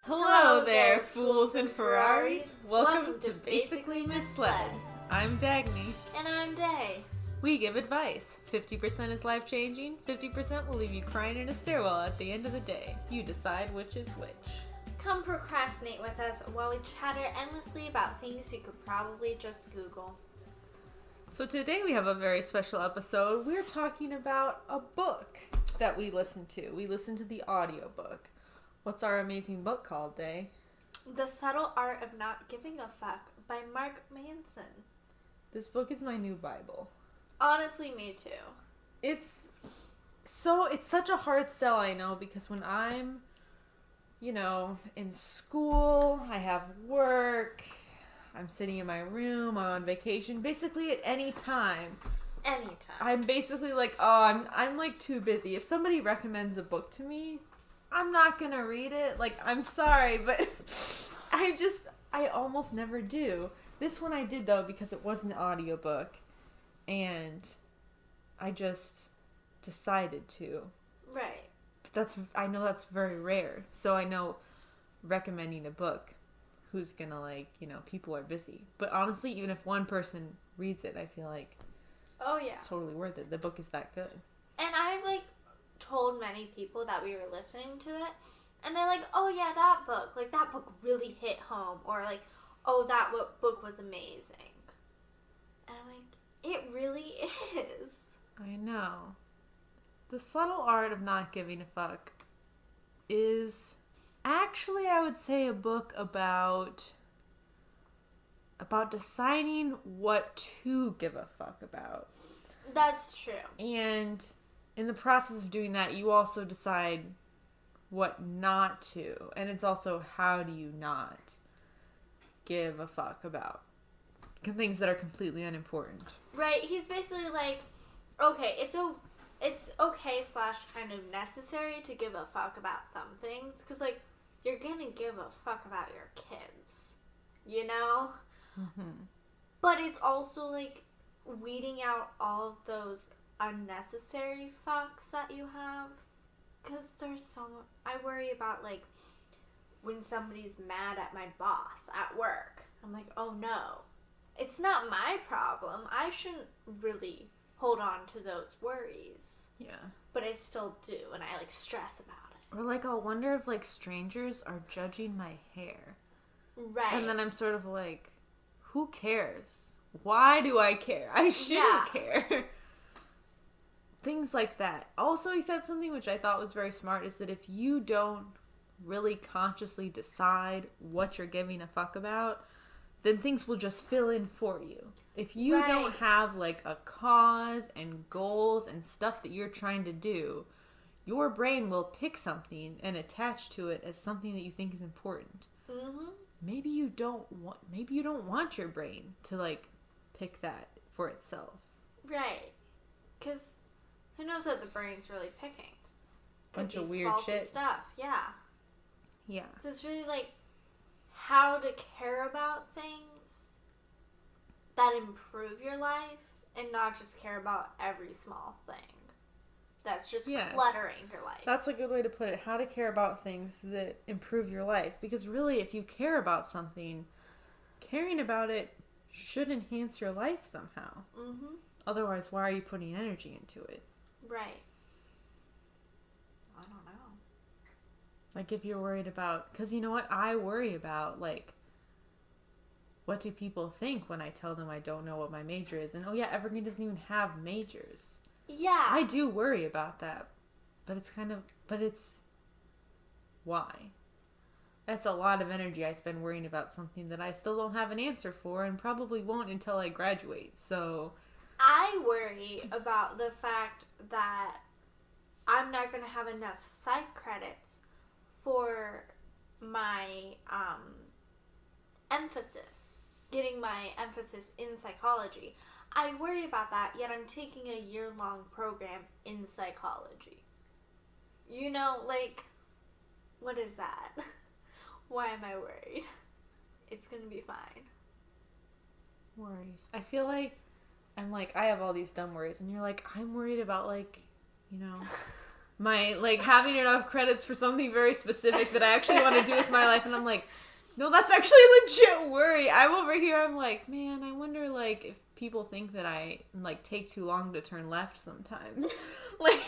Hello there, fools and Ferraris. Welcome to Basically Misled. I'm Dagny. And I'm Day. We give advice. 50% is life-changing, 50% will leave you crying in a stairwell at the end of the day. You decide which is which. Come procrastinate with us while we chatter endlessly about things you could probably just Google. So today we have a very special episode. We're talking about a book that we listened to. We listened to the audiobook. What's our amazing book called, Day? The Subtle Art of Not Giving a Fuck by Mark Manson. This book is my new Bible. Honestly, me too. It's such a hard sell, I know, because when I'm, in school, I have work, I'm sitting in my room, I'm on vacation, basically at any time. I'm basically like, I'm like too busy. If somebody recommends a book to me, I'm not gonna read it. Like, I'm sorry, but I almost never do. This one I did, though, because it was an audiobook, and I just decided to. Right. But I know that's very rare. So I know recommending a book, who's gonna, people are busy. But honestly, even if one person reads it, I feel like it's totally worth it. The book is that good. And I've, told many people that we were listening to it, and they're like, oh yeah, that book really hit home, or oh, that book was amazing. And I'm like, it really is. I know. The Subtle Art of Not Giving a Fuck is actually, I would say, a book about deciding what to give a fuck about. That's true. And in the process of doing that, you also decide what not to. And it's also, how do you not give a fuck about things that are completely unimportant. Right. He's basically like, okay, it's okay / kind of necessary to give a fuck about some things. Because, you're going to give a fuck about your kids. You know? Mm-hmm. But it's also, weeding out all of those unnecessary fucks that you have, because there's so much. I worry about when somebody's mad at my boss at work. I'm like, oh no, it's not my problem. I shouldn't really hold on to those worries. Yeah, but I still do, and I stress about it. Or I'll wonder if strangers are judging my hair, right? And then I'm sort of like, who cares? Why do I care? I shouldn't care. Things like that. Also, he said something which I thought was very smart, is that if you don't really consciously decide what you're giving a fuck about, then things will just fill in for you. If you don't have a cause and goals and stuff that you're trying to do, your brain will pick something and attach to it as something that you think is important. Mm-hmm. Maybe you don't want your brain to pick that for itself. Right. Because who knows what the brain's really picking? Bunch of weird shit. Stuff, yeah. Yeah. So it's really how to care about things that improve your life, and not just care about every small thing that's just cluttering your life. That's a good way to put it. How to care about things that improve your life. Because really, if you care about something, caring about it should enhance your life somehow. Mm-hmm. Otherwise, why are you putting energy into it? Right. I don't know. If you're worried about... Because you know what? I worry about, what do people think when I tell them I don't know what my major is? And, oh yeah, Evergreen doesn't even have majors. Yeah. I do worry about that. But it's... Why? That's a lot of energy I spend worrying about something that I still don't have an answer for, and probably won't until I graduate, so... I worry about the fact that I'm not going to have enough psych credits for my emphasis, getting my emphasis in psychology. I worry about that, yet I'm taking a year-long program in psychology. What is that? Why am I worried? It's going to be fine. Worries. I feel I have all these dumb worries, and you're I'm worried about, my, like, having enough credits for something very specific that I actually want to do with my life. And I'm like, no, that's actually a legit worry. I'm over here, I'm like, man, I wonder, like, if people think that I, like, take too long to turn left sometimes. Like,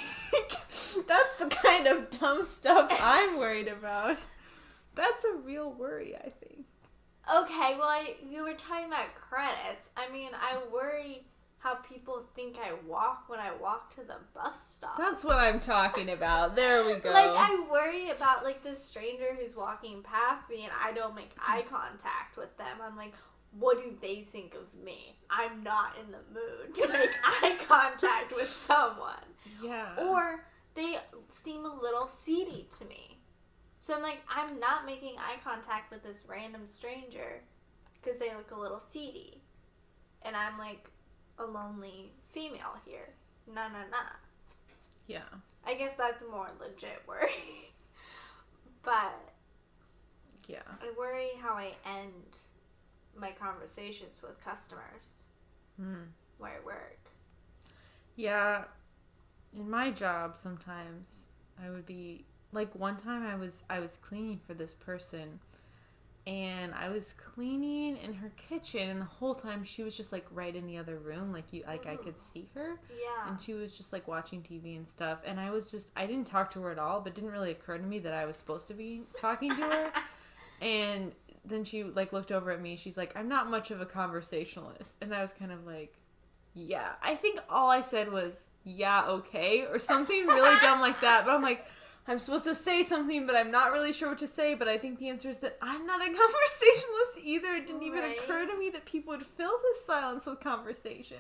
that's the kind of dumb stuff I'm worried about. That's a real worry, I think. Okay, well, you were talking about credits. I mean, I worry how people think I walk when I walk to the bus stop. That's what I'm talking about. There we go. Like, I worry about, like, the stranger who's walking past me and I don't make eye contact with them. I'm like, what do they think of me? I'm not in the mood to make eye contact with someone. Yeah. Or they seem a little seedy to me. So I'm like, I'm not making eye contact with this random stranger because they look a little seedy. And I'm like a lonely female here. Nah. Yeah. I guess that's a more legit worry. But yeah, I worry how I end my conversations with customers where I work. Yeah. In my job, sometimes I would be... Like, one time I was cleaning for this person, and I was cleaning in her kitchen, and the whole time she was just, like, right in the other room, like, I could see her. Yeah. And she was just, like, watching TV and stuff, and I didn't talk to her at all, but it didn't really occur to me that I was supposed to be talking to her. And then she, like, looked over at me, she's like, I'm not much of a conversationalist. And I was kind of like, yeah. I think all I said was, yeah, okay, or something really dumb like that, but I'm like... I'm supposed to say something, but I'm not really sure what to say. But I think the answer is that I'm not a conversationalist either. It didn't even occur to me that people would fill this silence with conversation.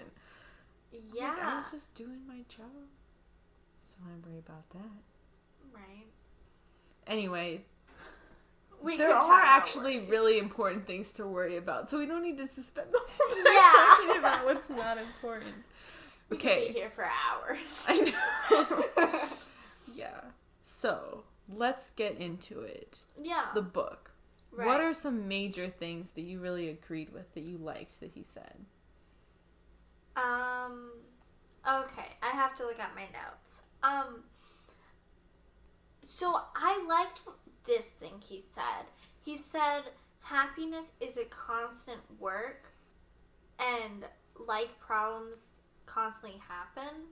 Yeah. Like, I was just doing my job. So I worry about that. Right. Anyway, there are actually really important things to worry about. So we don't need to suspend the whole time talking about what's not important. We Okay. could be here for hours. I know. Yeah. So, let's get into it. Yeah. The book. Right. What are some major things that you really agreed with, that you liked, that he said? Okay. I have to look at my notes. So I liked this thing he said. He said, happiness is a constant work, and like problems constantly happen,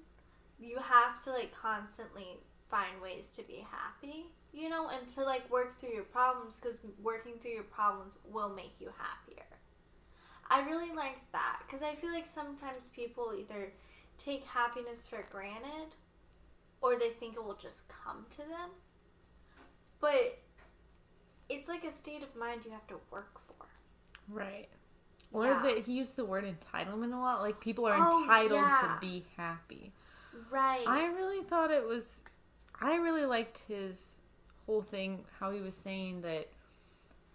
you have to, like, constantly find ways to be happy, you know, and to, like, work through your problems, because working through your problems will make you happier. I really liked that, because I feel like sometimes people either take happiness for granted, or they think it will just come to them, but it's like a state of mind you have to work for. Right. Or that he used the word entitlement a lot, like, people are entitled to be happy. Right. I really liked his whole thing, how he was saying that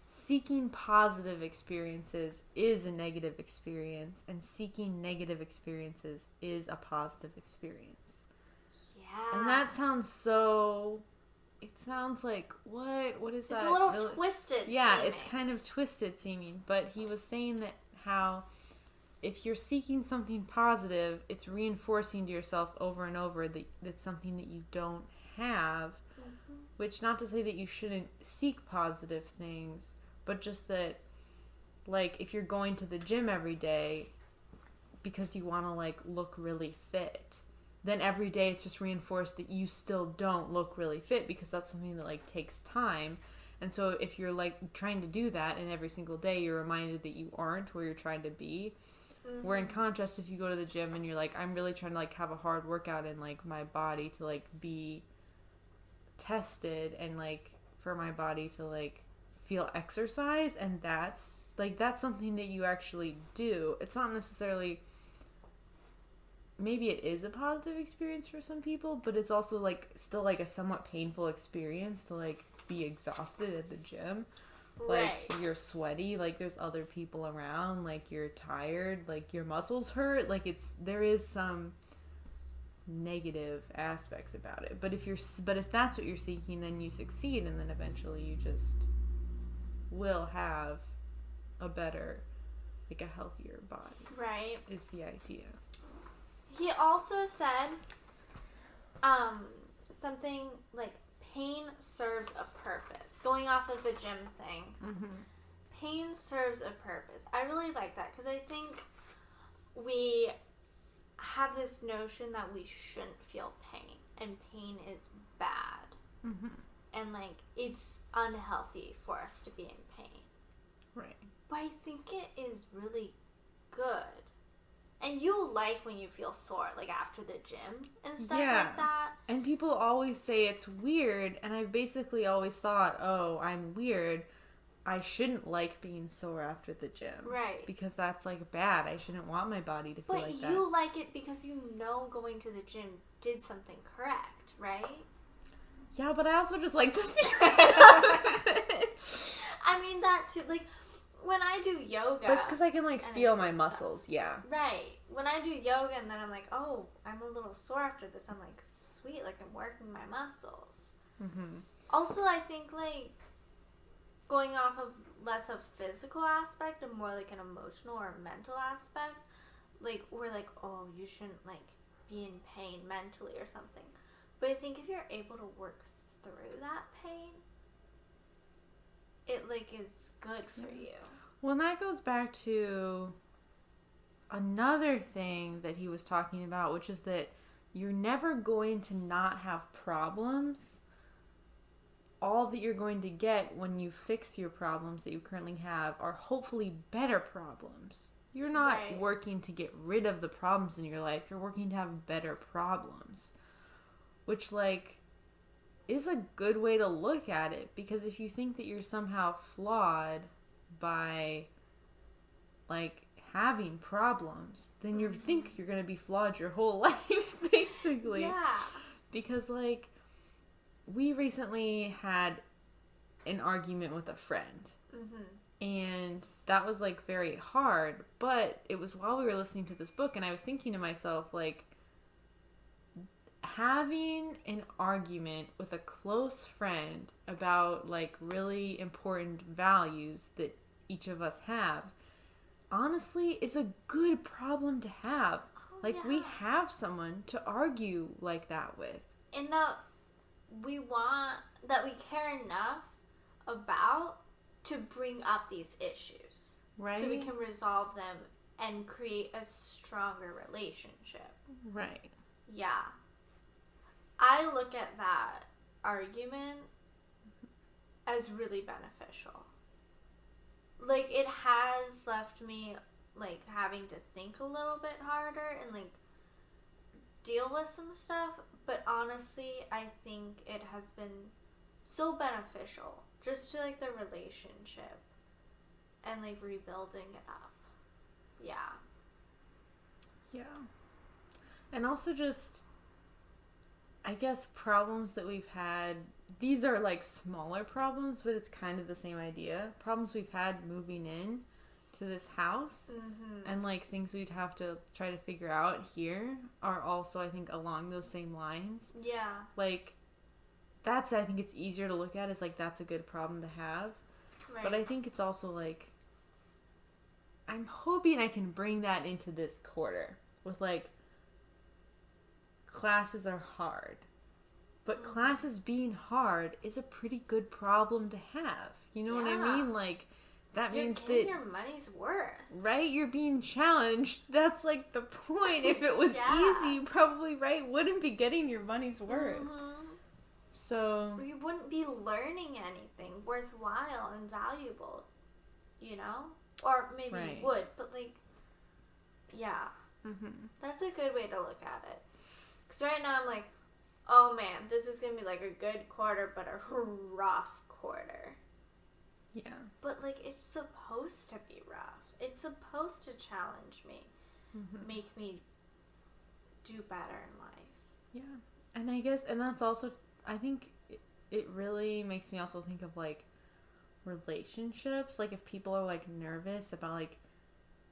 seeking positive experiences is a negative experience, and seeking negative experiences is a positive experience. Yeah. And that sounds so... It sounds like, what is that? It's a little twisted Yeah, seeming. it's kind of twisted seeming, but he was saying that how if you're seeking something positive, it's reinforcing to yourself over and over that that's something that you don't have, which, not to say that you shouldn't seek positive things, but just that, like, if you're going to the gym every day because you want to, like, look really fit, then every day it's just reinforced that you still don't look really fit, because that's something that, like, takes time. And so if you're, like, trying to do that, and every single day you're reminded that you aren't where you're trying to be, where in contrast, if you go to the gym and you're like, I'm really trying to, like, have a hard workout in, like, my body to, like, be tested, and, like, for my body to, like, feel exercise, and that's something that you actually do. It's not necessarily... Maybe it is a positive experience for some people, but it's also, like, still, like, a somewhat painful experience to, like, be exhausted at the gym. Like, you're sweaty, like, there's other people around, like, you're tired, like, your muscles hurt, like, there is some negative aspects about it. But if that's what you're seeking, then you succeed, and then eventually you just will have a better, like, a healthier body. Right. Is the idea. He also said, something like pain serves a purpose. Going off of the gym thing, pain serves a purpose. I really like that because I think we have this notion that we shouldn't feel pain, and pain is bad, and like it's unhealthy for us to be in pain. Right. But I think it is really good. And you like when you feel sore, like after the gym and stuff like that. And people always say it's weird, and I've basically always thought, oh, I'm weird. I shouldn't like being sore after the gym. Right. Because that's, like, bad. I shouldn't want my body to feel like that. But you like it because you know going to the gym did something correct, right? Yeah, but I also just like the feeling of it. I mean, that too. Like, when I do yoga... But it's because I can, like, feel my muscles, Right. When I do yoga and then I'm like, oh, I'm a little sore after this, I'm like, sweet, like, I'm working my muscles. Also, I think, like, going off of less of physical aspect and more, like, an emotional or mental aspect, like, we're like, oh, you shouldn't, like, be in pain mentally or something. But I think if you're able to work through that pain, it, like, is good for you. Well, and that goes back to another thing that he was talking about, which is that you're never going to not have problems. All that you're going to get when you fix your problems that you currently have are hopefully better problems. You're not working to get rid of the problems in your life. You're working to have better problems. Which, like, is a good way to look at it. Because if you think that you're somehow flawed by, like, having problems, then you think you're going to be flawed your whole life, basically. Yeah. Because, like, we recently had an argument with a friend. And that was, like, very hard. But it was while we were listening to this book, and I was thinking to myself, like, having an argument with a close friend about, like, really important values that each of us have, honestly, is a good problem to have. We have someone to argue like that with. And that we care enough about to bring up these issues. Right. So we can resolve them and create a stronger relationship. Right. Yeah. I look at that argument as really beneficial. Like, it has left me, like, having to think a little bit harder and, like, deal with some stuff. But honestly, I think it has been so beneficial just to, like, the relationship and, like, rebuilding it up. Yeah. Yeah. And also just, I guess, problems that we've had, these are, like, smaller problems, but it's kind of the same idea. Problems we've had moving in to this house and, like, things we'd have to try to figure out here are also, I think, along those same lines. Yeah. Like, that's, I think it's easier to look at as, like, that's a good problem to have. Right. But I think it's also, like, I'm hoping I can bring that into this quarter with, like, classes are hard. But classes being hard is a pretty good problem to have. You know what I mean? Like, that means that... You're getting your money's worth. Right? You're being challenged. That's, like, the point. If it was easy, you probably, wouldn't be getting your money's worth. So... Or you wouldn't be learning anything worthwhile and valuable, you know? Or maybe you would, but, like, yeah. That's a good way to look at it. Because right now I'm like, oh man, this is going to be like a good quarter, but a rough quarter. Yeah. But, like, it's supposed to be rough. It's supposed to challenge me. Make me do better in life. Yeah. And I guess, and that's also, I think it really makes me also think of, like, relationships. Like, if people are, like, nervous about, like,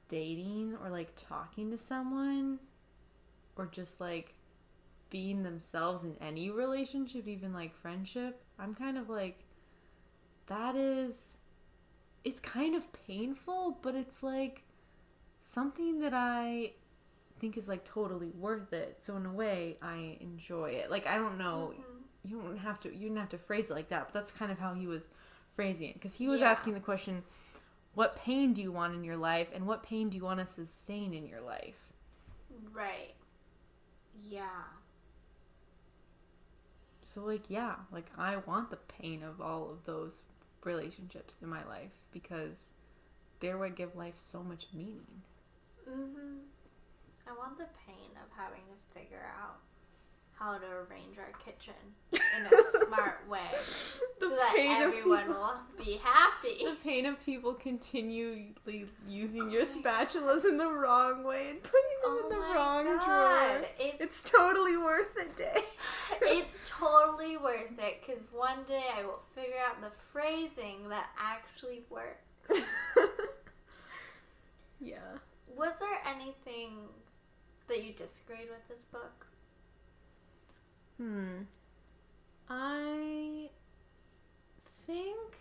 dating or, like, talking to someone or just, like, being themselves in any relationship, even, like, friendship, I'm kind of like, it's kind of painful, but it's, like, something that I think is, like, totally worth it. So in a way, I enjoy it. Like, I don't know you didn't have to phrase it like that, but that's kind of how he was phrasing it. Because he was Yeah. asking the question, what pain do you want in your life, and what pain do you want to sustain in your life? Right. Yeah. So, like, yeah, like, I want the pain of all of those relationships in my life, because they're what give life so much meaning. Mm-hmm. I want the pain of having to figure out how to arrange our kitchen in a smart way The so that pain of everyone people- will be happy. The pain of people continually using your spatulas in the wrong way and putting them in the wrong drawer. It's totally worth it, Day. It's totally worth it, because one day I will figure out the phrasing that actually works. Yeah. Was there anything that you disagreed with this book? I think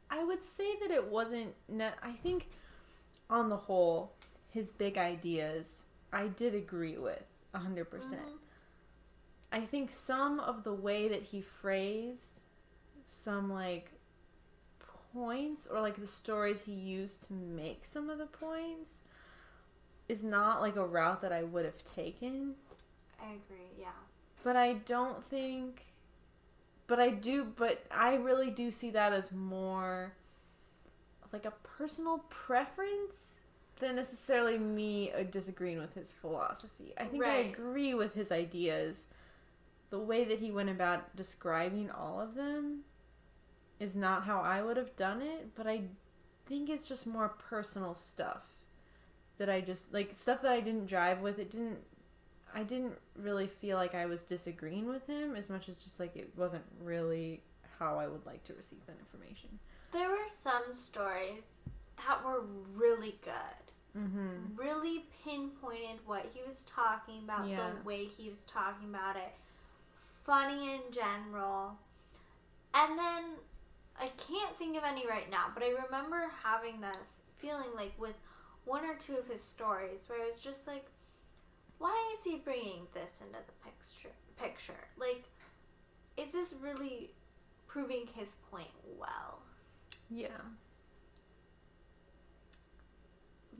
I would say that it wasn't, I think on the whole, his big ideas, I did agree with 100%. I think some of the way that he phrased some, like, points, or, like, the stories he used to make some of the points is not, like, a route that I would have taken. I agree, yeah. But I don't think... But I really do see that as more like a personal preference than necessarily me disagreeing with his philosophy. I think I agree with his ideas. The way that he went about describing all of them is not how I would have done it, but I think it's just more personal stuff that I just, like, stuff that I didn't jive with. I didn't really feel like I was disagreeing with him as much as just, like, it wasn't really how I would like to receive that information. There were some stories that were really good. Mm-hmm. Really pinpointed what he was talking about, the way he was talking about it. Funny in general. And then, I can't think of any right now, but I remember having this feeling, like, with one or two of his stories where it was just like, why is he bringing this into the picture? Like, is this really proving his point well? Yeah.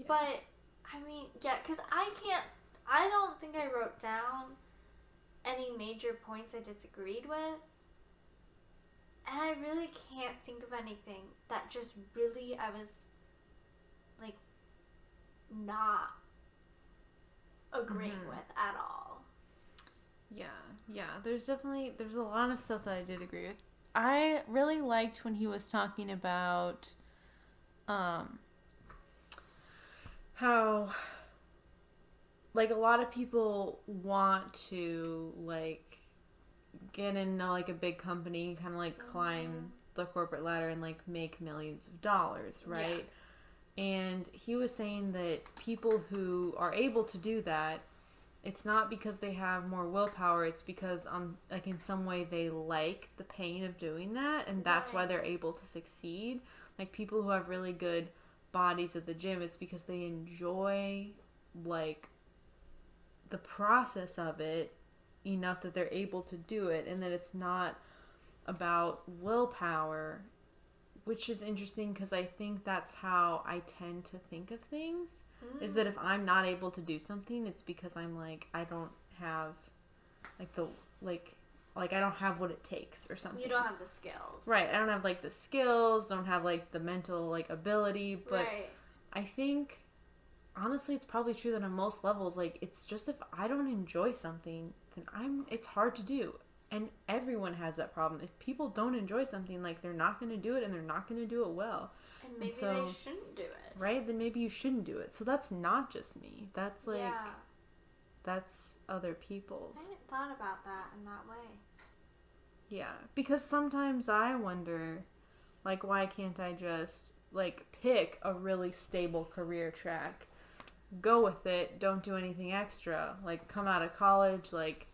But, I mean, yeah, because I don't think I wrote down any major points I disagreed with. And I really can't think of anything that just really I was, like, not agreeing with at all. Yeah. There's a lot of stuff that I did agree with. I really liked when he was talking about how, like, a lot of people want to, like, get into, like, a big company, kind of, like, climb the corporate ladder and, like, make millions of dollars, right? Yeah. And he was saying that people who are able to do that, it's not because they have more willpower, it's because, like, in some way they like the pain of doing that, and that's why they're able to succeed. Like, people who have really good bodies at the gym, it's because they enjoy, like, the process of it enough that they're able to do it, and that it's not about willpower, which is interesting because I think that's how I tend to think of things, is that if I'm not able to do something, it's because I'm, like, I don't have, like, I don't have what it takes or something. You don't have the skills. Right, I don't have, like, the skills, don't have, like, the mental, like, ability, but I think, honestly, it's probably true that on most levels, like, it's just if I don't enjoy something, then it's hard to do. And everyone has that problem. If people don't enjoy something, like, they're not going to do it, and they're not going to do it well. And maybe they shouldn't do it. Right? Then maybe you shouldn't do it. So that's not just me. That's, like, that's other people. I hadn't thought about that in that way. Yeah. Because sometimes I wonder, like, why can't I just, like, pick a really stable career track, go with it, don't do anything extra, like, come out of college, like,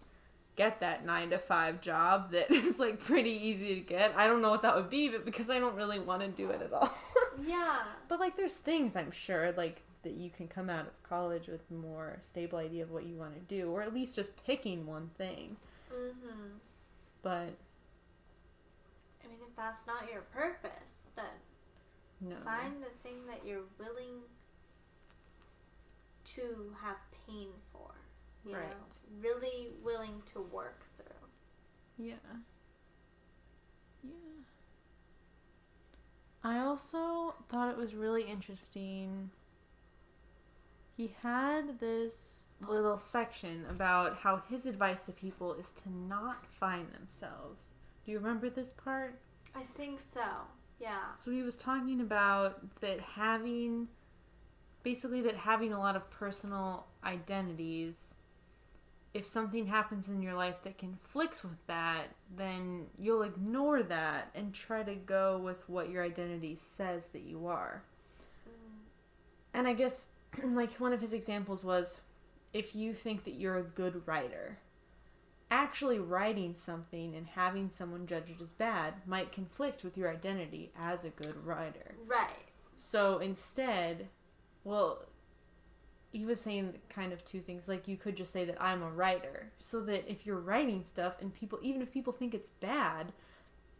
get that 9-to-5 job that is, like, pretty easy to get. I don't know what that would be, but because I don't really want to do it at all. Yeah. But, like, there's things, I'm sure, like, that you can come out of college with a more stable idea of what you want to do, or at least just picking one thing. Mm-hmm. But I mean, if that's not your purpose, then no. find the thing that you're willing to have pain for. You Right. know? Really willing to work through. Yeah. Yeah. I also thought it was really interesting. He had this little section about how his advice to people is to not find themselves. Do you remember this part? I think so. Yeah. So he was talking about that having a lot of personal identities, if something happens in your life that conflicts with that, then you'll ignore that and try to go with what your identity says that you are. And I guess, like, one of his examples was, if you think that you're a good writer, actually writing something and having someone judge it as bad might conflict with your identity as a good writer. Right. So instead, well, he was saying kind of two things. Like, you could just say that I'm a writer, so that if you're writing stuff and even if people think it's bad,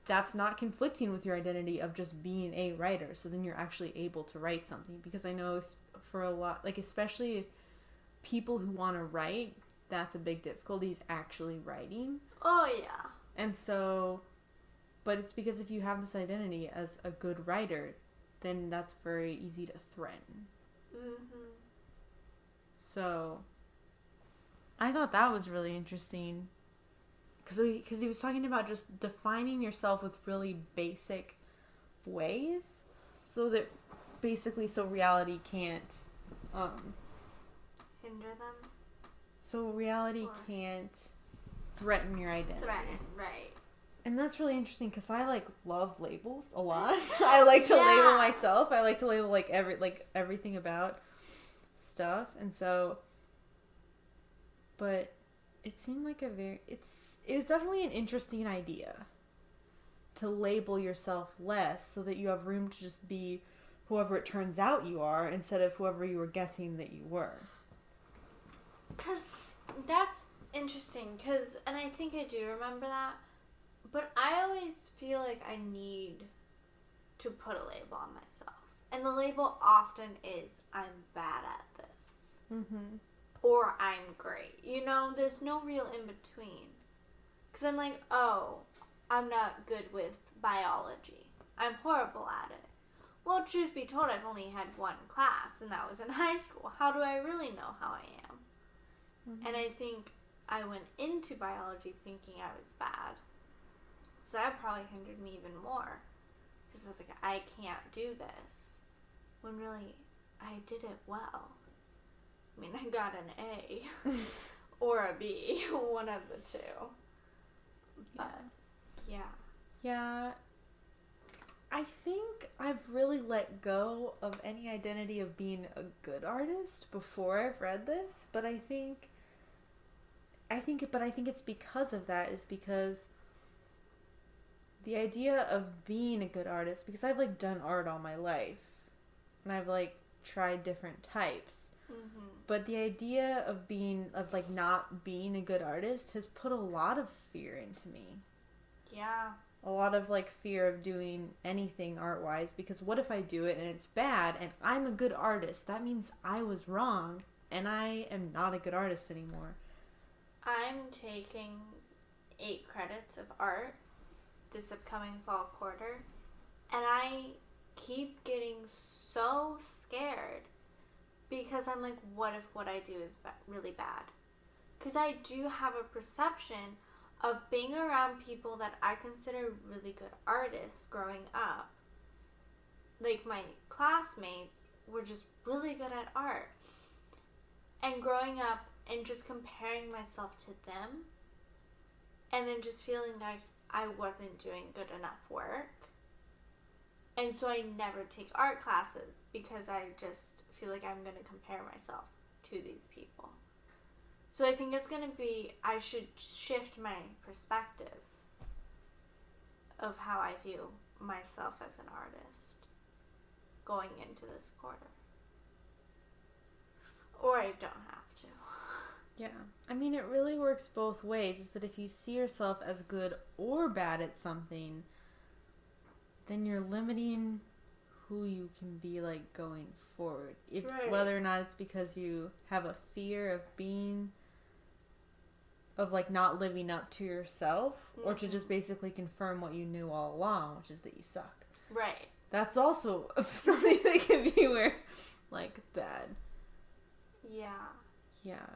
that's not conflicting with your identity of just being a writer. So then you're actually able to write something. Because I know for a lot, like, especially people who want to write, that's a big difficulty, is actually writing. Oh, yeah. And so, but it's because if you have this identity as a good writer, then that's very easy to threaten. Mm-hmm. So, I thought that was really interesting. Because he was talking about just defining yourself with really basic ways. So that, basically, so reality can't, hinder them? so reality can't threaten your identity. Threaten, right. And that's really interesting because I, like, love labels a lot. I like to label myself. I like to label, like, everything about stuff. And so, but it seemed like it was definitely an interesting idea to label yourself less so that you have room to just be whoever it turns out you are instead of whoever you were guessing that you were. Because that's interesting, and I think I do remember that, but I always feel like I need to put a label on myself. And the label often is, I'm bad at this. Mm-hmm. Or I'm great. You know, there's no real in between. Because I'm like, oh, I'm not good with biology. I'm horrible at it. Well, truth be told, I've only had one class, and that was in high school. How do I really know how I am? Mm-hmm. And I think I went into biology thinking I was bad. So that probably hindered me even more. Because I was like, I can't do this. When really, I did it well. I mean, I got an A. Or a B. One of the two. But, yeah. Yeah. I think I've really let go of any identity of being a good artist before I've read this, but I think it's because of that, is because the idea of being a good artist, because I've, like, done art all my life, and I've, like, tried different types, but the idea of not being a good artist has put a lot of fear into me. Yeah. A lot of, like, fear of doing anything art-wise, because what if I do it and it's bad and I'm a good artist? That means I was wrong and I am not a good artist anymore. I'm taking 8 credits of art this upcoming fall quarter, and I keep getting so scared because I'm like, what if what I do is really bad? Because I do have a perception of being around people that I consider really good artists growing up. Like, my classmates were just really good at art. And growing up and just comparing myself to them, and then just feeling like I wasn't doing good enough work. And so I never take art classes because I just feel like I'm going to compare myself to these people. So I think it's going to be, I should shift my perspective of how I view myself as an artist going into this quarter. Or I don't have to. Yeah. I mean, it really works both ways. Is that if you see yourself as good or bad at something, then you're limiting who you can be, like, going forward. Whether or not it's because you have a fear of being, of, like, not living up to yourself, or to just basically confirm what you knew all along, which is that you suck. Right. That's also something that can be where, like, bad. Yeah. Yeah.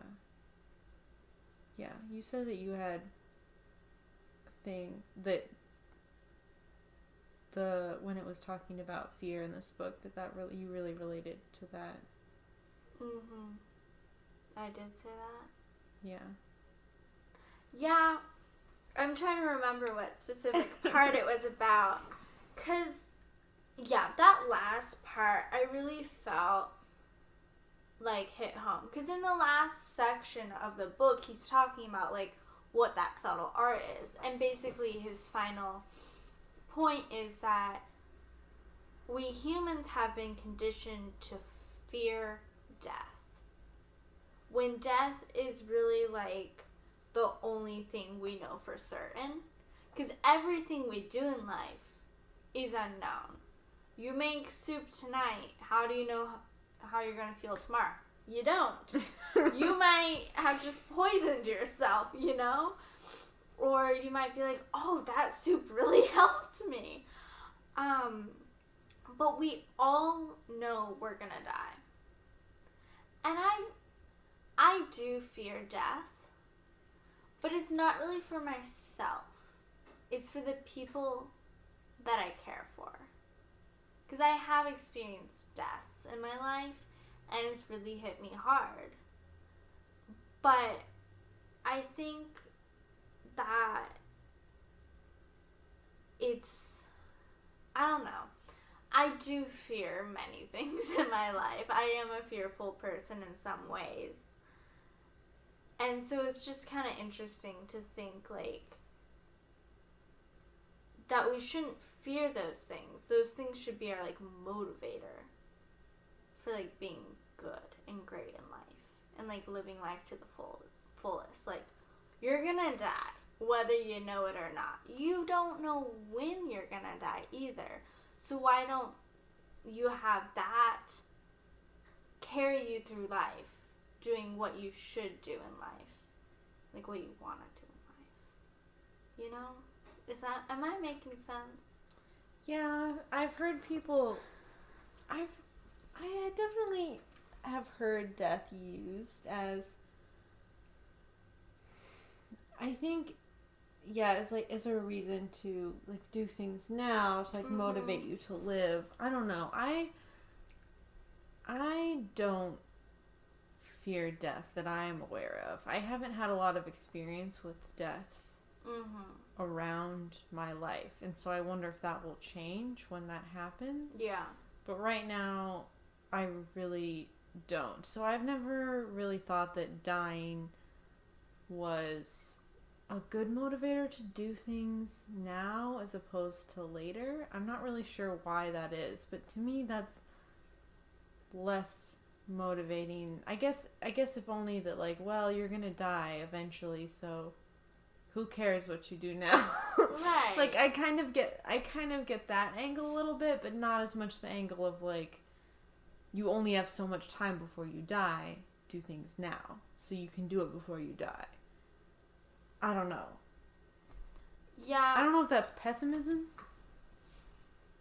Yeah. You said that you had a thing that when it was talking about fear in this book, you really related to that. Mhm. I did say that. Yeah. Yeah. I'm trying to remember what specific part it was about. 'Cause, yeah, that last part, I really felt like hit home. 'Cause in the last section of the book, he's talking about, like, what that subtle art is. And basically his final point is that we humans have been conditioned to fear death. When death is really, like, the only thing we know for certain. Because everything we do in life is unknown. You make soup tonight. How do you know how you're going to feel tomorrow? You don't. You might have just poisoned yourself, you know? Or you might be like, oh, that soup really helped me. But we all know we're going to die. And I do fear death. But it's not really for myself. It's for the people that I care for. Because I have experienced deaths in my life, and it's really hit me hard. But I think that I don't know. I do fear many things in my life. I am a fearful person in some ways. And so it's just kind of interesting to think, like, that we shouldn't fear those things. Those things should be our, like, motivator for, like, being good and great in life. And, like, living life to the fullest. Like, you're gonna die, whether you know it or not. You don't know when you're gonna die either. So why don't you have that carry you through life, doing what you should do in life, like what you want to do in life, you know? Am I making sense? Yeah, I've heard people, I definitely have heard death used as, I think, yeah, it's like, as a reason to, like, do things now, to, like, motivate you to live. I don't know. I don't fear death that I am aware of. I haven't had a lot of experience with deaths around my life, and so I wonder if that will change when that happens. Yeah. But right now, I really don't. So I've never really thought that dying was a good motivator to do things now as opposed to later. I'm not really sure why that is, but to me that's less motivating. I guess if only that, like, well, you're gonna die eventually, so who cares what you do now? Right. Like, I kind of get that angle a little bit, but not as much the angle of, like, you only have so much time before you die. Do things now so you can do it before you die. I don't know. Yeah. I don't know if that's pessimism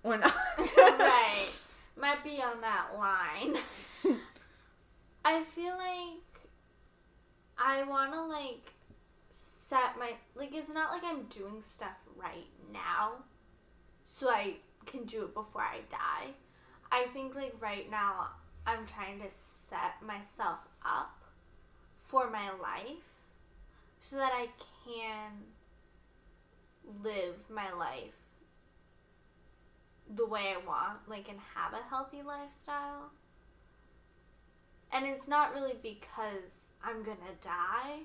or not. Right. Might be on that line. I feel like I want to, like, set my... Like, it's not like I'm doing stuff right now so I can do it before I die. I think, like, right now I'm trying to set myself up for my life so that I can live my life the way I want, like, and have a healthy lifestyle. And it's not really because I'm gonna die.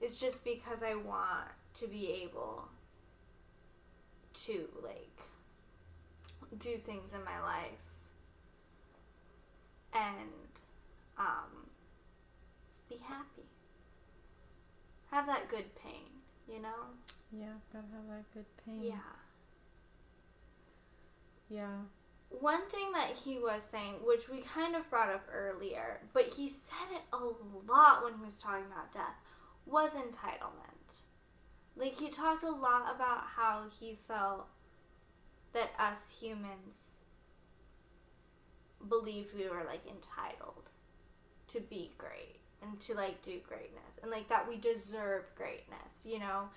It's just because I want to be able to, like, do things in my life and be happy. Have that good pain, you know? Yeah, gotta have that good pain. Yeah. Yeah. One thing that he was saying, which we kind of brought up earlier, but he said it a lot when he was talking about death, was entitlement. Like, he talked a lot about how he felt that us humans believed we were, like, entitled to be great and to, like, do greatness. And, like, that we deserve greatness, you know?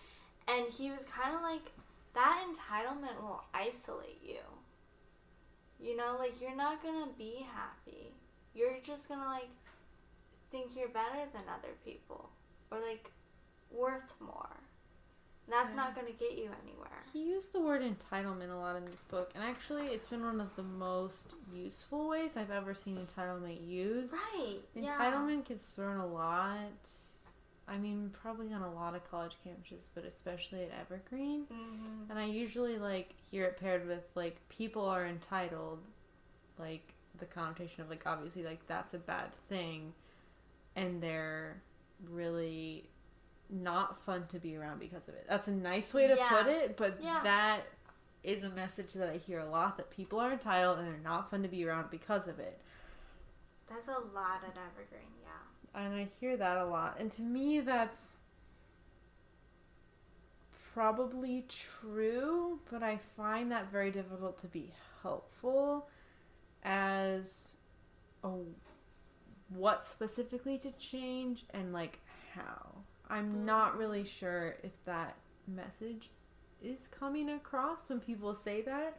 And he was kind of like, that entitlement will isolate you. You know, like, you're not gonna be happy. You're just gonna, like, think you're better than other people. Or, like, worth more. That's not gonna get you anywhere. He used the word entitlement a lot in this book. And actually, it's been one of the most useful ways I've ever seen entitlement used. Right, Entitlement gets thrown a lot. I mean, probably on a lot of college campuses, but especially at Evergreen. Mm-hmm. And I usually, like, hear it paired with, like, people are entitled. Like, the connotation of, like, obviously, like, that's a bad thing. And they're really not fun to be around because of it. That's a nice way to put it, but that is a message that I hear a lot, that people are entitled and they're not fun to be around because of it. That's a lot at Evergreen, yeah. And I hear that a lot. And to me, that's probably true, but I find that very difficult to be helpful as what specifically to change and, like, how. I'm not really sure if that message is coming across when people say that.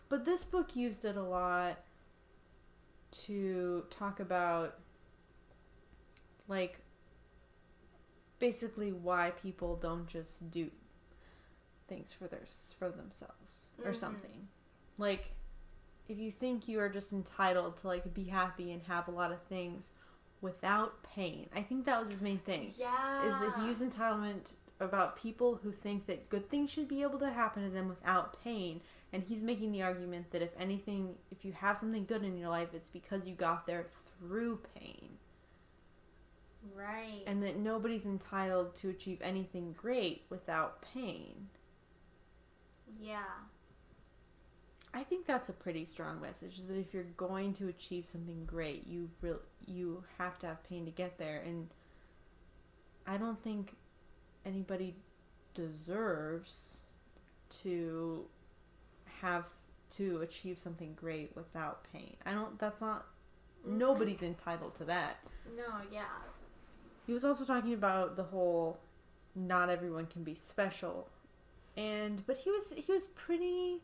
But this book used it a lot to talk about, like, basically why people don't just do things for themselves or something. Like, if you think you are just entitled to, like, be happy and have a lot of things without pain. I think that was his main thing. Yeah. Is that he used entitlement about people who think that good things should be able to happen to them without pain. And he's making the argument that if you have something good in your life, it's because you got there through pain. Right. And that nobody's entitled to achieve anything great without pain. Yeah. I think that's a pretty strong message, is that if you're going to achieve something great, you have to have pain to get there. And I don't think anybody deserves to achieve something great without pain. Nobody's entitled to that. No, yeah. He was also talking about the whole not everyone can be special. But he was pretty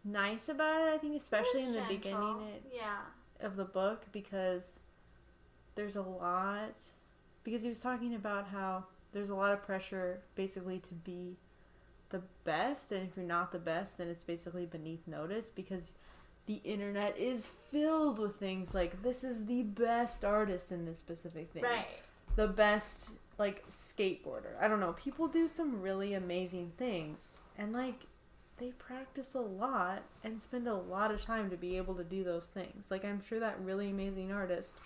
nice about it, I think, especially in the beginning of the book, because he was talking about how there's a lot of pressure basically to be the best, and if you're not the best, then it's basically beneath notice, because the internet is filled with things like, this is the best artist in this specific thing. Right. The best, like, skateboarder. I don't know. People do some really amazing things, and, like, they practice a lot and spend a lot of time to be able to do those things. Like, I'm sure that really amazing artist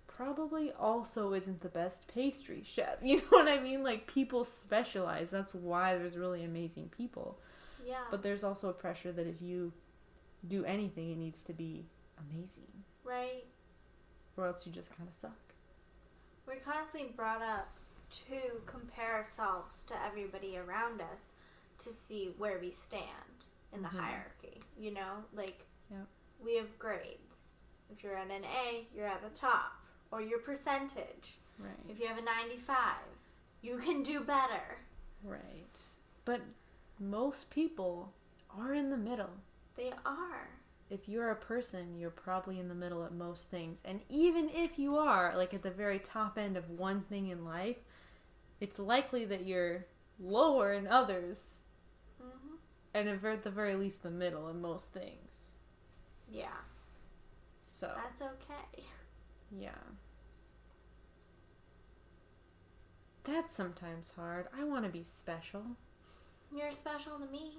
probably also isn't the best pastry chef. You know what I mean? Like, people specialize. That's why there's really amazing people. Yeah. But there's also a pressure that if you do anything, it needs to be amazing. Right. Or else you just kind of suck. We're constantly brought up to compare ourselves to everybody around us to see where we stand in the hierarchy, you know? Like, we have grades. If you're at an A, you're at the top. Or your percentage. Right. If you have a 95, you can do better. Right. But most people are in the middle. They are. If you're a person, you're probably in the middle at most things. And even if you are, like, at the very top end of one thing in life, it's likely that you're lower in others. Mm-hmm. And at the very least, the middle in most things. Yeah. So. That's okay. Yeah. That's sometimes hard. I want to be special. You're special to me.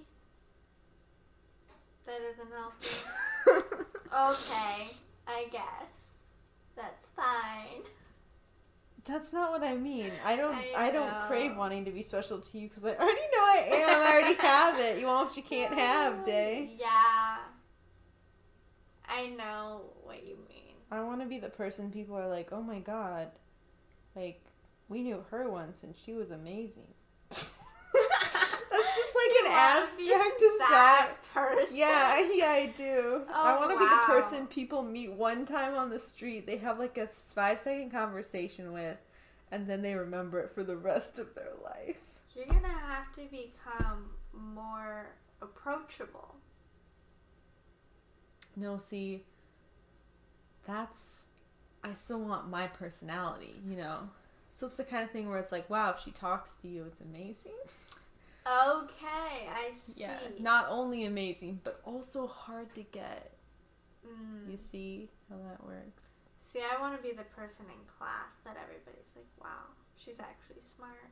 That doesn't help you. Okay, I guess. That's fine. That's not what I mean. I don't know. crave wanting to be special to you because I already know I am. I already have it. You want what you can't have, Day. Yeah. I know what you mean. I want to be the person people are like, oh my god, like, we knew her once and she was amazing. That's just like an abstract design. Person. Yeah, I do. Oh, I want to be the wow. person people meet one time on the street, they have like a 5-second conversation with, and then they remember it for the rest of their life. You're gonna have to become more approachable. No, see, I still want my personality, you know? So it's the kind of thing where it's like, wow, if she talks to you, it's amazing. Okay, I see. Yeah, not only amazing, but also hard to get. You see how that works? See, I want to be the person in class that everybody's like, wow, she's actually smart.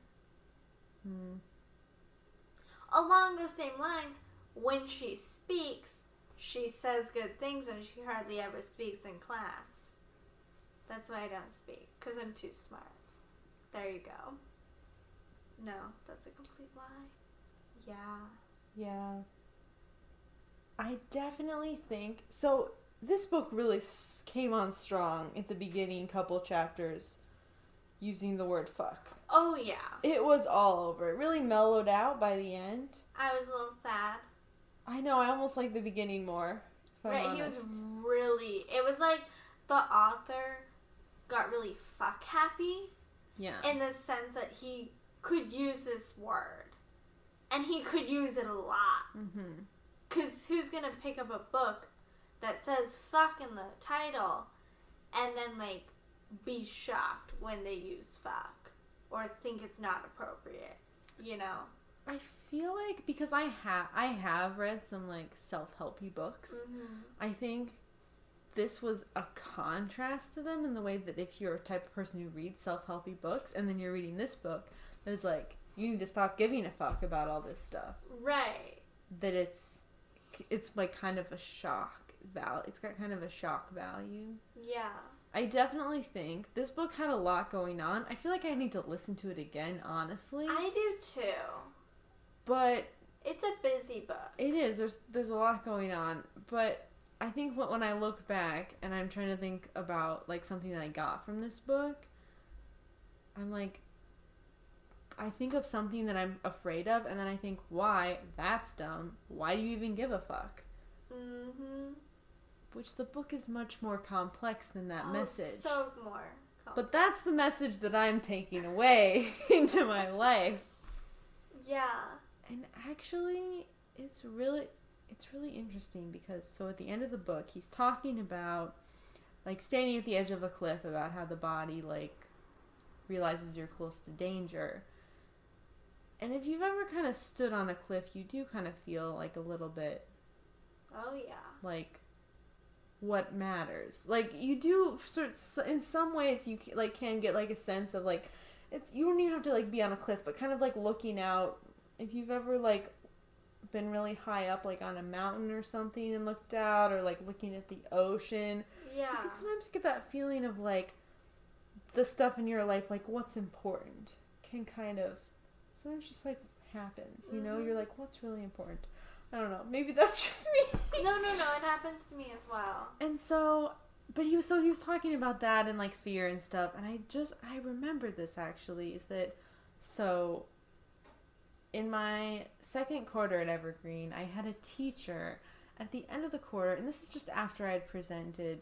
Along those same lines, when she speaks, she says good things and she hardly ever speaks in class. That's why I don't speak, because I'm too smart. There you go. No, that's a complete lie. Yeah. I definitely think... So, this book really came on strong at the beginning couple chapters using the word fuck. Oh, yeah. It was all over. It really mellowed out by the end. I was a little sad. I know, I almost like the beginning more. Right, he was really... It was like the author got really fuck happy. Yeah. In the sense that he could use this word. And he could use it a lot. Because who's going to pick up a book that says fuck in the title and then, like, be shocked when they use fuck? Or think it's not appropriate, you know? I feel like, because I have read some, like, self-helpy books, I think this was a contrast to them in the way that if you're a type of person who reads self-helpy books and then you're reading this book, it's like, you need to stop giving a fuck about all this stuff. Right. That it's like kind of a shock value. It's got kind of a shock value. Yeah. I definitely think this book had a lot going on. I feel like I need to listen to it again, honestly. I do too. But it's a busy book. It is. There's a lot going on. But I think when I look back and I'm trying to think about like something that I got from this book, I'm like, I think of something that I'm afraid of, and then I think, why? That's dumb. Why do you even give a fuck? Which the book is much more complex than that message. So more complex. But that's the message that I'm taking away into my life. Yeah. And actually, it's really interesting because, so at the end of the book, he's talking about, like, standing at the edge of a cliff about how the body, like, realizes you're close to danger. And if you've ever kind of stood on a cliff, you do kind of feel like a little bit... Oh, yeah. Like, what matters? Like, you do, in some ways, you, like, can get, like, a sense of, like, you don't even have to, like, be on a cliff, but kind of, like, looking out. If you've ever, like, been really high up, like, on a mountain or something and looked out, or, like, looking at the ocean. Yeah. You can sometimes get that feeling of, like, the stuff in your life, like, what's important can kind of... Sometimes just, like, happens, you know? You're like, what's really important? I don't know. Maybe that's just me. No, it happens to me as well. And so, but he was talking about that and, like, fear and stuff, and I remembered this, actually, is that, so, in my second quarter at Evergreen, I had a teacher at the end of the quarter, and this is just after I had presented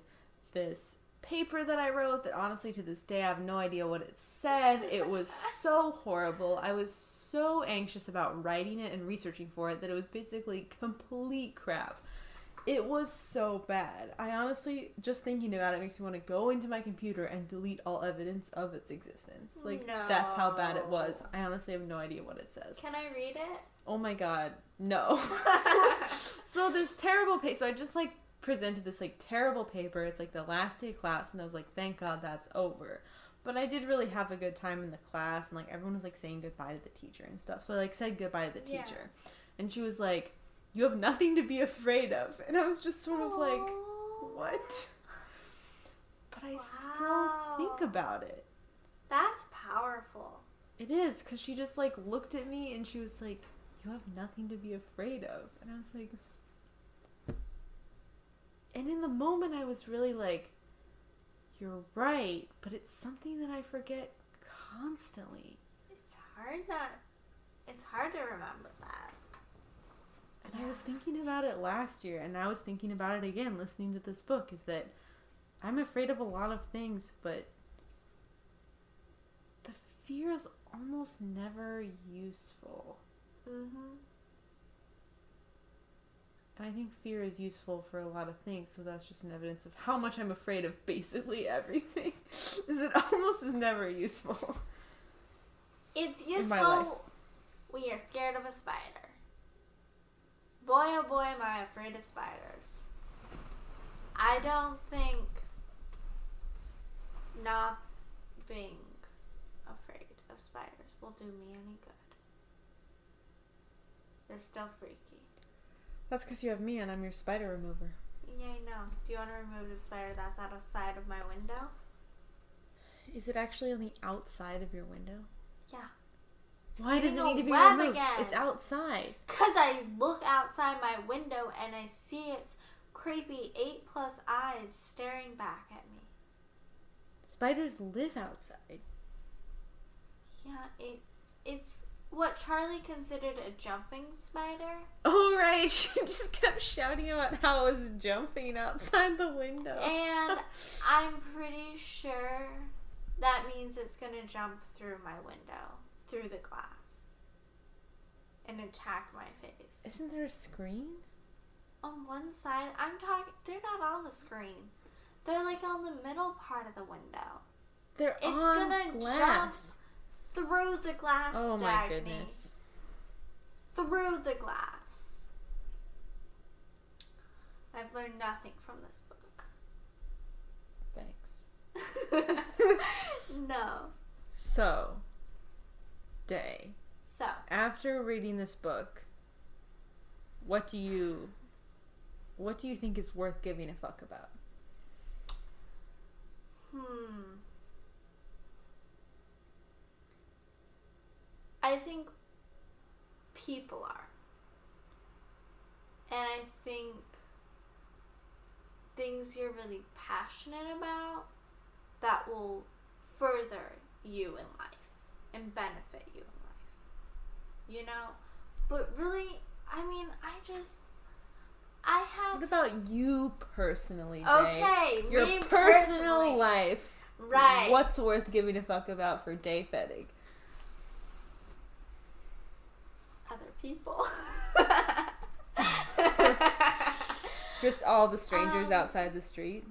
this paper that I wrote that honestly to this day I have no idea what it said. It was so horrible. I was so anxious about writing it and researching for it that it was basically complete crap. It was so bad. I honestly, just thinking about it makes me want to go into my computer and delete all evidence of its existence. Like, no. That's how bad it was. I honestly have no idea what it says. Can I read it? Oh my god, no. So this terrible paper, so I just, like, presented this, like, terrible paper. It's, like, the last day of class, and I was like, thank god that's over. But I did really have a good time in the class, and, like, everyone was, like, saying goodbye to the teacher and stuff. So I, like, said goodbye to the teacher. And she was like, you have nothing to be afraid of. And I was just sort of like, what? But I still think about it. That's powerful. It is, because she just, like, looked at me and she was like, you have nothing to be afraid of. And I was like... And in the moment, I was really like, you're right, but it's something that I forget constantly. It's hard to remember that. And I was thinking about it last year, and I was thinking about it again listening to this book, is that I'm afraid of a lot of things, but the fear is almost never useful. Mm-hmm. And I think fear is useful for a lot of things, so that's just an evidence of how much I'm afraid of basically everything. Is it almost is never useful. It's useful when you're scared of a spider. Boy, oh boy, am I afraid of spiders. I don't think not being afraid of spiders will do me any good. They're still freaky. That's because you have me and I'm your spider remover. Yeah, I know. Do you want to remove the spider that's outside of my window? Is it actually on the outside of your window? Yeah. Why does it need to be web removed? again. It's outside. Because I look outside my window and I see its creepy 8+ eyes staring back at me. Spiders live outside. Yeah, it's what Charlie considered a jumping spider. Oh, right. She just kept shouting about how it was jumping outside the window. And I'm pretty sure that means it's going to jump through my window, through the glass, and attack my face. Isn't there a screen? On one side, they're not on the screen. They're like on the middle part of the window. They're It's on gonna glass. jump through the glass, Oh my Dagny. goodness. Through the glass. I've learned nothing from this book. Thanks. No. So, Day. So. After reading this book, what do you think is worth giving a fuck about? I think people are. And I think things you're really passionate about that will further you in life and benefit you in life. You know? But really, I mean, I have... What about you personally, Day? Okay, your me personal personally. life. Right. What's worth giving a fuck about for Day Fettig? Other people. Just all the strangers outside the street?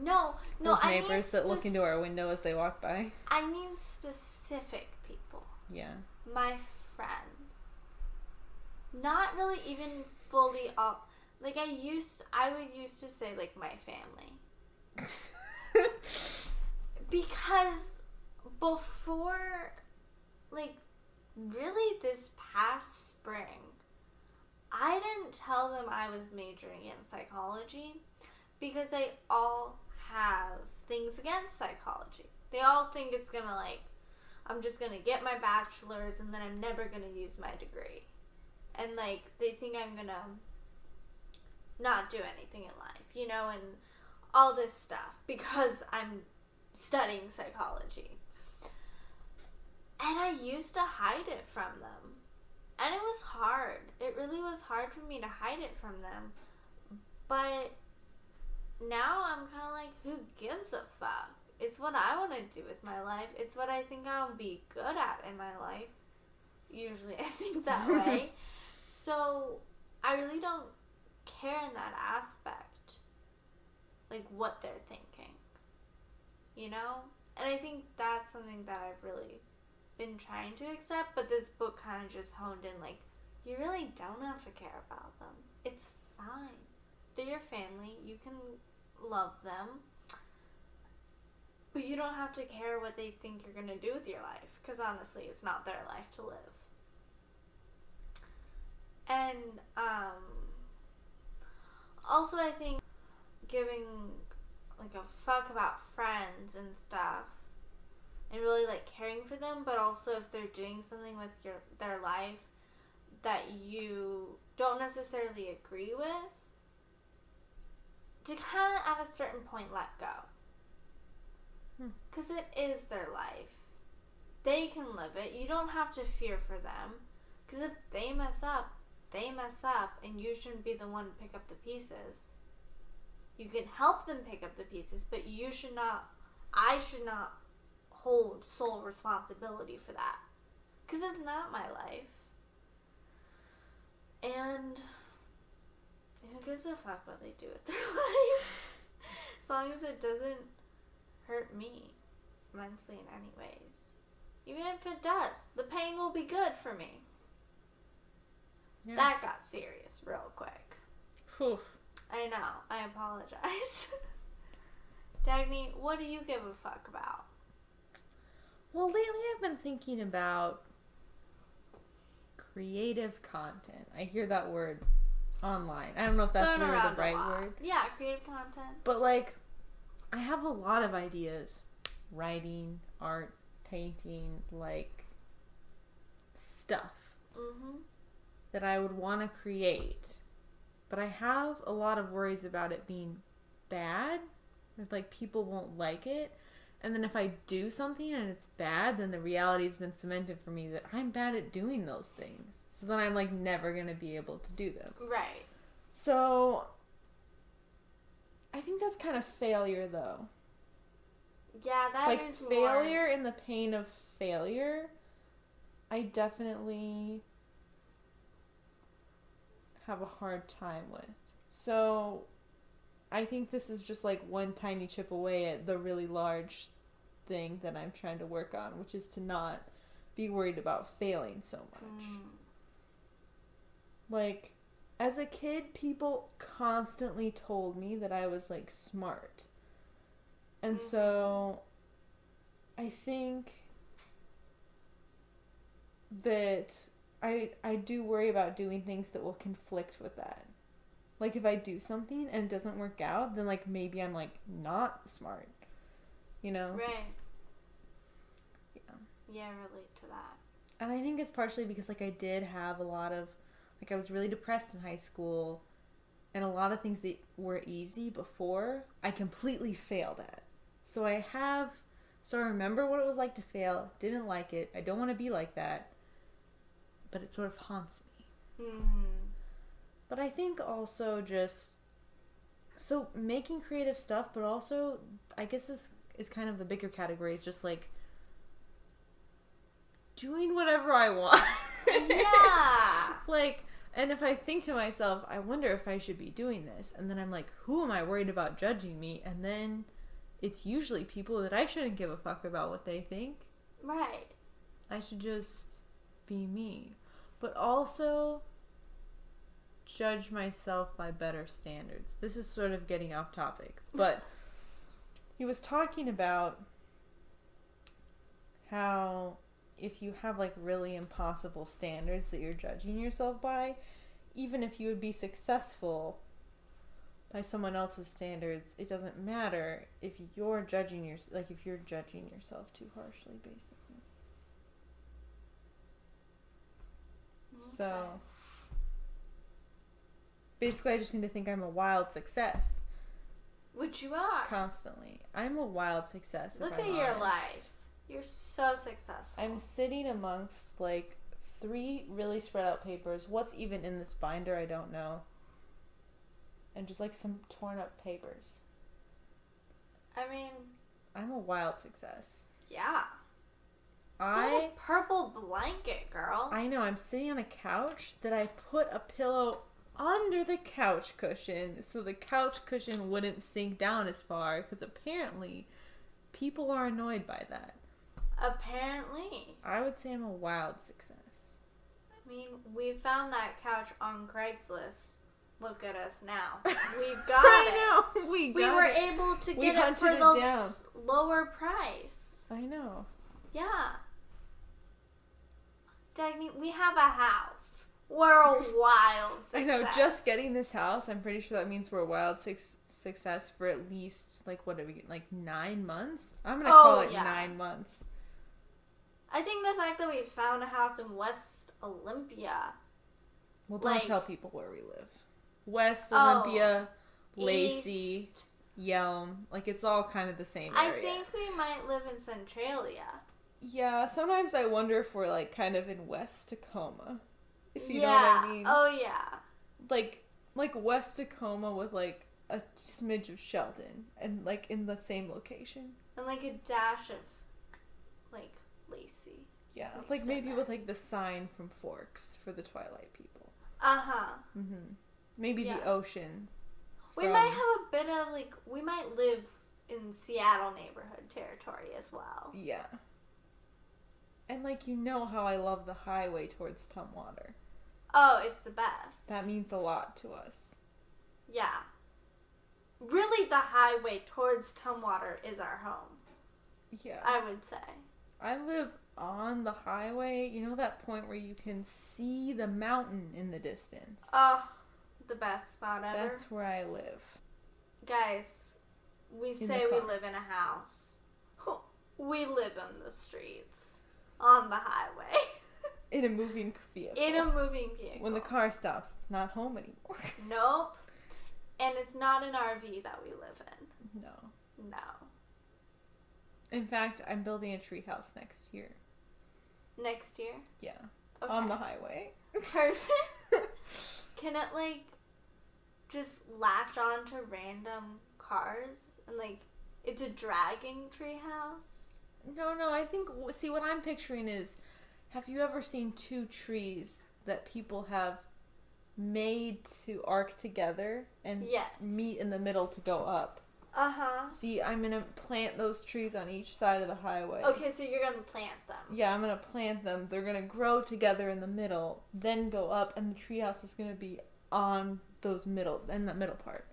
No, Those I neighbors mean that look into our window as they walk by? I mean specific people. Yeah. My friends. Not really even fully all... Like, I would used to say, like, my family. Because before, like, really this past spring, I didn't tell them I was majoring in psychology because they all have things against psychology. They all think it's gonna, like, I'm just gonna get my bachelor's and then I'm never gonna use my degree. And, like, they think I'm gonna not do anything in life, you know, and all this stuff because I'm studying psychology. And I used to hide it from them. And it was hard. It really was hard for me to hide it from them. But now I'm kind of like, who gives a fuck? It's what I want to do with my life. It's what I think I'll be good at in my life. Usually I think that way. So I really don't care in that aspect. Like what they're thinking. You know? And I think that's something that I've really been trying to accept, but this book kind of just honed in, like, you really don't have to care about them. It's fine. They're your family. You can love them. But you don't have to care what they think you're going to do with your life, because honestly, it's not their life to live. And, also I think giving, like, a fuck about friends and stuff and really, like, caring for them, but also if they're doing something with their life that you don't necessarily agree with, to kind of at a certain point let go. Because it is their life. They can live it. You don't have to fear for them. Because if they mess up, and you shouldn't be the one to pick up the pieces. You can help them pick up the pieces, but I should not hold sole responsibility for that. Because it's not my life. And who gives a fuck what they do with their life? As long as it doesn't hurt me mentally in any ways. Even if it does, the pain will be good for me. Yeah. That got serious real quick. Whew. I know. I apologize. Dagny, what do you give a fuck about? Well, lately I've been thinking about creative content. I hear that word online. I don't know if that's really the right word. Yeah, creative content. But, like, I have a lot of ideas. Writing, art, painting, like, stuff. That I would want to create. But I have a lot of worries about it being bad. Or, like, people won't like it. And then if I do something and it's bad, then the reality has been cemented for me that I'm bad at doing those things. So then I'm, like, never going to be able to do them. Right. So, I think that's kind of failure, though. Yeah, that like, is failure in the pain of failure, I definitely have a hard time with. So, I think this is just like one tiny chip away at the really large thing that I'm trying to work on, which is to not be worried about failing so much. Like, as a kid, people constantly told me that I was, like, smart. And so, I think that I do worry about doing things that will conflict with that. Like, if I do something and it doesn't work out, then, like, maybe I'm, like, not smart. You know? Right. Yeah, I relate to that. And I think it's partially because, like, I did have a lot of, like, I was really depressed in high school. And a lot of things that were easy before, I completely failed at. So I remember what it was like to fail. Didn't like it. I don't want to be like that. But it sort of haunts me. But I think also just, so making creative stuff, but also, I guess this is kind of the bigger category, is just like, doing whatever I want. Yeah. Like, and if I think to myself, I wonder if I should be doing this, and then I'm like, who am I worried about judging me? And then it's usually people that I shouldn't give a fuck about what they think. Right. I should just be me. But also judge myself by better standards. This is sort of getting off topic, but he was talking about how if you have, like, really impossible standards that you're judging yourself by, even if you would be successful by someone else's standards, it doesn't matter if you're judging if you're judging yourself too harshly, basically. Okay. So basically, I just need to think I'm a wild success. Which you are. Constantly. I'm a wild success. Look at your life. You're so successful. I'm sitting amongst, like, 3 really spread out papers. What's even in this binder, I don't know. And just, like, some torn up papers. I mean, I'm a wild success. Yeah. A purple blanket, girl. I know. I'm sitting on a couch that I put a pillow under the couch cushion so the couch cushion wouldn't sink down as far, because apparently people are annoyed by that. Apparently. I would say I'm a wild success. I mean, we found that couch on Craigslist. Look at us now. We've got it. I know. We were able to get it for the lower price. I know. Yeah. Dagny, we have a house. We're a wild success. I know, just getting this house, I'm pretty sure that means we're a wild success for at least, like, what are we getting, like 9 months? I'm going to call it 9 months. I think the fact that we found a house in West Olympia. Well, don't tell people where we live. West Olympia, Lacey, East. Yelm. Like, it's all kind of the same area. I think we might live in Centralia. Yeah, sometimes I wonder if we're, like, kind of in West Tacoma. If you know what I mean. Oh, yeah. Like West Tacoma with, like, a smidge of Shelton. And, like, in the same location. And, like, a dash of, like, Lacey. Yeah, like, maybe with, like, the sign from Forks for the Twilight people. Uh-huh. Mm-hmm. Maybe the ocean. We might have a bit of, like, we might live in Seattle neighborhood territory as well. Yeah. And, like, you know how I love the highway towards Tumwater. Oh, it's the best. That means a lot to us. Yeah. Really, the highway towards Tumwater is our home. Yeah. I would say. I live on the highway. You know that point where you can see the mountain in the distance? Oh, the best spot ever. That's where I live. Guys, we say we live in a house. We live in the streets. On the highway. In a moving vehicle. In a moving vehicle. When the car stops, it's not home anymore. Nope. And it's not an RV that we live in. No. No. In fact, I'm building a treehouse next year. Next year? Yeah. Okay. On the highway. Perfect. Can it, like, just latch on to random cars? And, like, it's a dragging treehouse? No, I think, see, what I'm picturing is, have you ever seen two trees that people have made to arc together and meet in the middle to go up? Uh-huh. See, I'm going to plant those trees on each side of the highway. Okay, so you're going to plant them. Yeah, I'm going to plant them. They're going to grow together in the middle, then go up, and the treehouse is going to be on that middle part.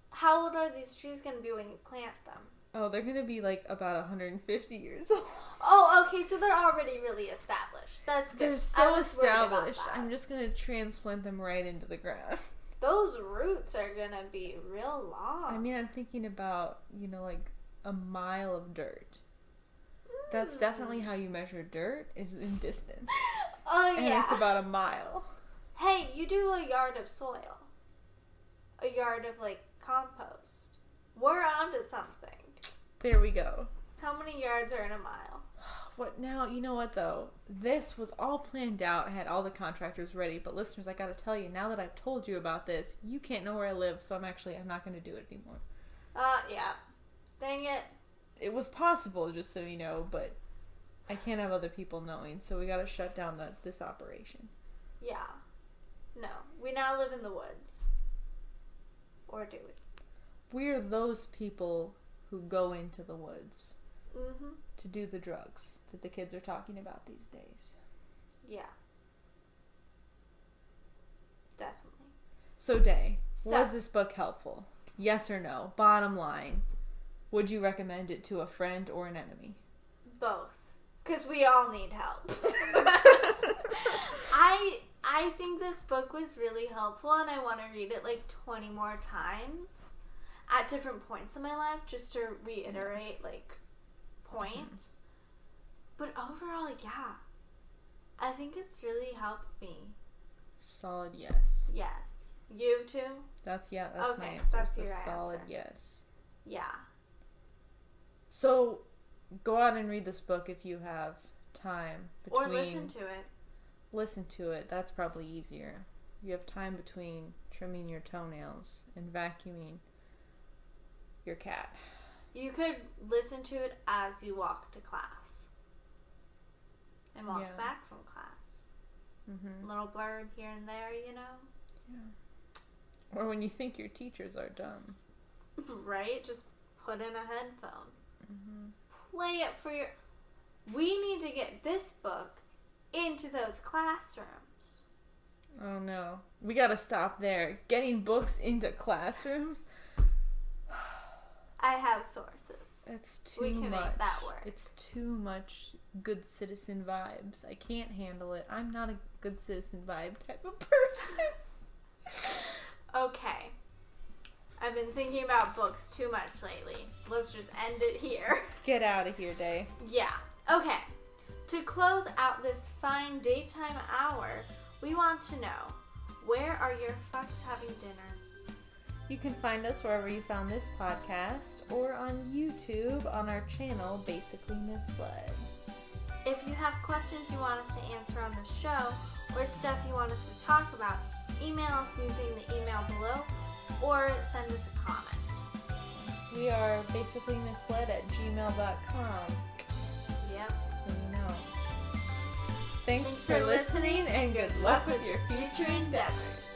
How old are these trees going to be when you plant them? Oh, they're going to be like about 150 years old. Oh, okay, so they're already really established. That's good. They're so established. I'm just going to transplant them right into the ground. Those roots are going to be real long. I mean, I'm thinking about, like a mile of dirt. That's definitely how you measure dirt, is in distance. Oh, yeah. And it's about a mile. Hey, you do a yard of soil. A yard of, like, compost. We're onto something. There we go. How many yards are in a mile? What now? You know what, though? This was all planned out. I had all the contractors ready. But listeners, I got to tell you, now that I've told you about this, you can't know where I live, so I'm not going to do it anymore. Yeah. Dang it. It was possible, just so you know, but I can't have other people knowing, so we got to shut down this operation. Yeah. No. We now live in the woods. Or do we? We're those people who go into the woods Mm-hmm. to do the drugs that the kids are talking about these days. Yeah. Definitely. So, Day, was this book helpful? Yes or no? Bottom line, would you recommend it to a friend or an enemy? Both. Because we all need help. I think this book was really helpful, and I want to read it like 20 more times at different points in my life just to reiterate like points. But overall, yeah, I think it's really helped me. Solid yes. Yes. You too? That's my answer. That's it's your a solid answer. yes. Yeah. So, go out and read this book if you have time. Or listen to it. Listen to it. That's probably easier. You have time between trimming your toenails and vacuuming your cat. You could listen to it as you walk to class. And walk back from class. Mm-hmm. Little blurb here and there, you know? Yeah. Or when you think your teachers are dumb. Right? Just put in a headphone. Mm-hmm. Play it for your... We need to get this book into those classrooms. Oh no. We gotta stop there. Getting books into classrooms? I have sources. It's too much. We can make that work. It's too much good citizen vibes. I can't handle it. I'm not a good citizen vibe type of person. Okay. I've been thinking about books too much lately. Let's just end it here. Get out of here, Day. Yeah. Okay. To close out this fine daytime hour, we want to know, where are your fucks having dinner? You can find us wherever you found this podcast or on YouTube on our channel, Basically Misled. If you have questions you want us to answer on the show or stuff you want us to talk about, email us using the email below or send us a comment. We are basicallymisled@gmail.com. Yep. So you know. Thanks for listening and good luck with your future endeavors.